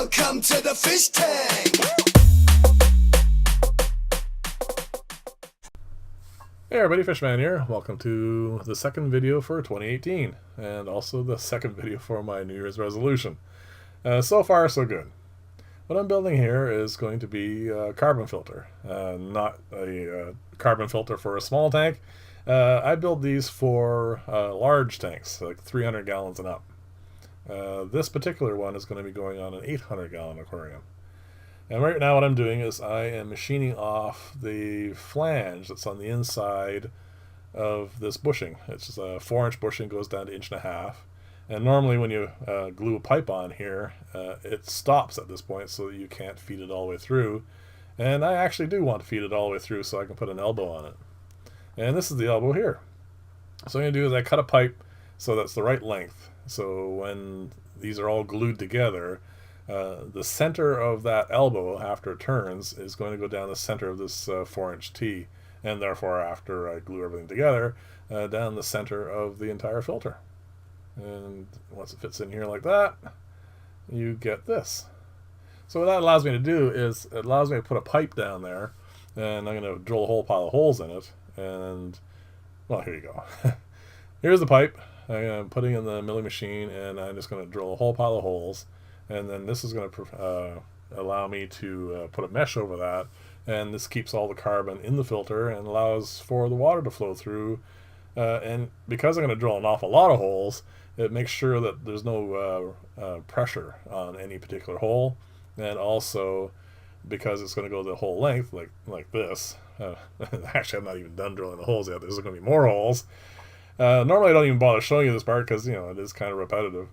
Welcome to the fish tank. Hey everybody, Fishman here. Welcome to the second video for 2018 and also the second video for my New Year's resolution. So far so good. What I'm building here is going to be a carbon filter, not a carbon filter for a small tank. I build these for large tanks, like 300 gallons and up. This particular one is going to be going on an 800 gallon aquarium. And right now what I'm doing is I am machining off the flange that's on the inside of this bushing. It's just a 4-inch bushing, goes down to 1.5 inches. And normally when you glue a pipe on here, it stops at this point so that you can't feed it all the way through. And I actually do want to feed it all the way through so I can put an elbow on it. And this is the elbow here. So what I'm going to do is I cut a pipe so that's the right length. So when these are all glued together, the center of that elbow after it turns is going to go down the center of this 4-inch T, and therefore after I glue everything together, down the center of the entire filter. And once it fits in here like that, you get this. So what that allows me to do is it allows me to put a pipe down there, and I'm going to drill a whole pile of holes in it, and well, here you go. Here's the pipe. I'm putting in the milling machine, and I'm just going to drill a whole pile of holes. And then this is going to allow me to put a mesh over that, and this keeps all the carbon in the filter and allows for the water to flow through. And because I'm going to drill an awful lot of holes, it makes sure that there's no pressure on any particular hole. And also, because it's going to go the whole length, like this. Actually, I'm not even done drilling the holes yet. There's going to be more holes. Normally, I don't even bother showing you this part because, it is kind of repetitive.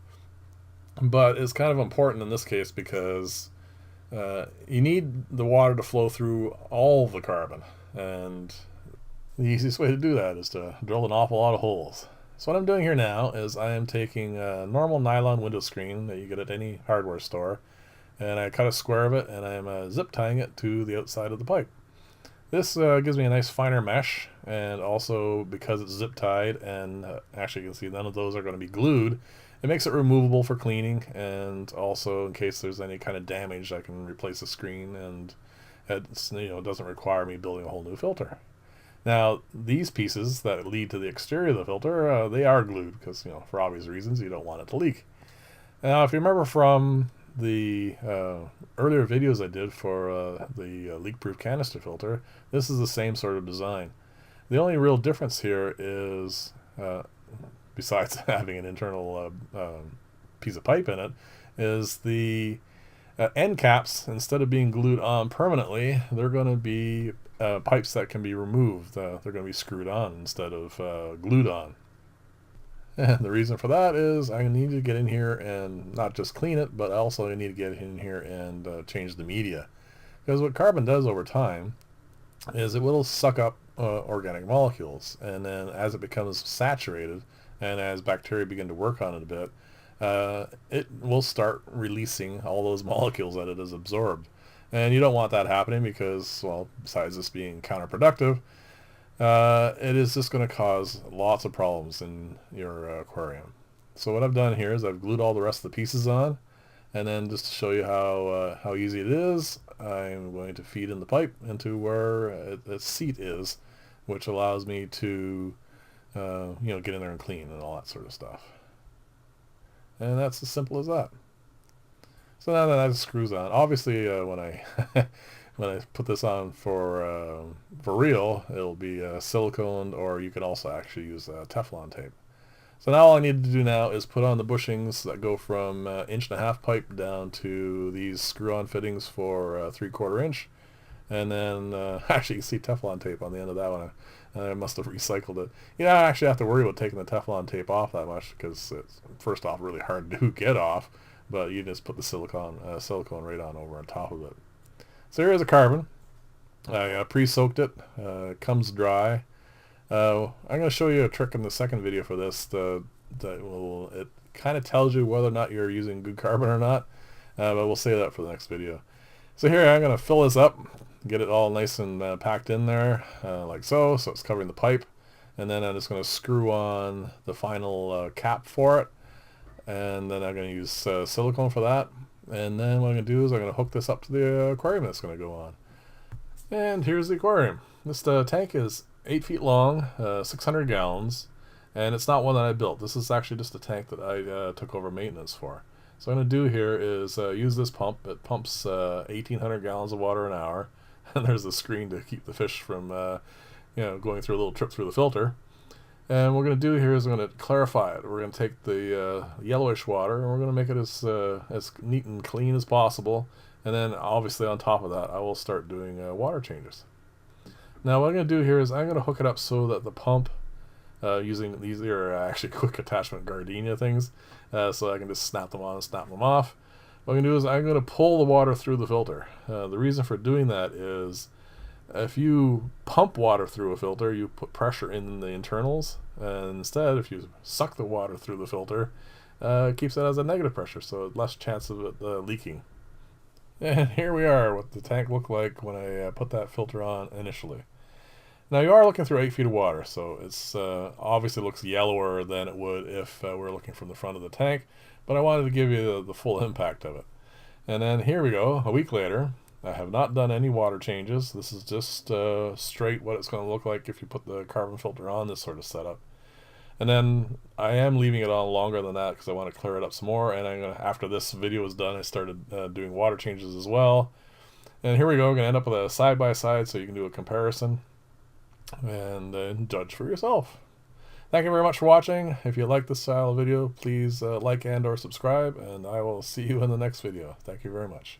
But it's kind of important in this case because you need the water to flow through all the carbon. And the easiest way to do that is to drill an awful lot of holes. So what I'm doing here now is I am taking a normal nylon window screen that you get at any hardware store, and I cut a square of it, and I'm zip tying it to the outside of the pipe. This gives me a nice finer mesh, and also because it's zip tied, and actually you can see none of those are going to be glued, it makes it removable for cleaning, and also in case there's any kind of damage I can replace the screen, and it doesn't require me building a whole new filter. Now these pieces that lead to the exterior of the filter, they are glued because for obvious reasons you don't want it to leak. Now if you remember from the earlier videos I did for the leak-proof canister filter, this is the same sort of design. The only real difference here is besides having an internal piece of pipe in it, is the end caps, instead of being glued on permanently, they're going to be pipes that can be removed. They're going to be screwed on instead of glued on. And the reason for that is I need to get in here and not just clean it, but also I need to get in here and change the media. Because what carbon does over time is it will suck up organic molecules, and then as it becomes saturated, and as bacteria begin to work on it a bit, it will start releasing all those molecules that it has absorbed. And you don't want that happening because, well, besides this being counterproductive, it is just going to cause lots of problems in your aquarium. So what I've done here is I've glued all the rest of the pieces on, and then just to show you how easy it is, I'm going to feed in the pipe into where its seat is, which allows me to get in there and clean and all that sort of stuff. And that's as simple as that. So now that screws on. Obviously, when I when I put this on for real, it'll be silicone, or you can also actually use Teflon tape. So now all I need to do now is put on the bushings that go from 1.5 inch pipe down to these screw-on fittings for 3/4 inch. And then, actually you can see Teflon tape on the end of that one. I must have recycled it. I actually have to worry about taking the Teflon tape off that much because it's, first off, really hard to get off, but you just put the silicone right on top of it. So here's a carbon. I pre-soaked it. It comes dry. I'm going to show you a trick in the second video for this it kind of tells you whether or not you're using good carbon or not, but we'll save that for the next video. So here I'm going to fill this up, get it all nice and packed in there like so it's covering the pipe, and then I'm just going to screw on the final cap for it, and then I'm going to use silicone for that. And then what I'm going to do is I'm going to hook this up to the aquarium that's going to go on. And here's the aquarium. This tank is 8 feet long, 600 gallons, and it's not one that I built. This is actually just a tank that I took over maintenance for. So what I'm going to do here is use this pump. It pumps 1,800 gallons of water an hour, and there's a screen to keep the fish from going through a little trip through the filter. And what we're going to do here is we're going to clarify it. We're going to take the yellowish water and we're going to make it as neat and clean as possible. And then obviously on top of that, I will start doing water changes. Now what I'm going to do here is I'm going to hook it up so that the pump, using these are actually quick attachment gardenia things, so I can just snap them on and snap them off. What I'm going to do is I'm going to pull the water through the filter. The reason for doing that is if you pump water through a filter, you put pressure in the internals, and instead if you suck the water through the filter, it keeps it as a negative pressure, so less chance of it leaking. And here we are, what the tank looked like when I put that filter on initially. Now you are looking through 8 feet of water, so it's obviously looks yellower than it would if we're looking from the front of the tank, but I wanted to give you the full impact of it. And then here we go, a week later. I have not done any water changes. This is just straight what it's going to look like if you put the carbon filter on this sort of setup. And then I am leaving it on longer than that because I want to clear it up some more. And I'm gonna, after this video is done, I started doing water changes as well. And here we go. We're going to end up with a side-by-side so you can do a comparison and judge for yourself. Thank you very much for watching. If you like this style of video, please like and or subscribe, and I will see you in the next video. Thank you very much.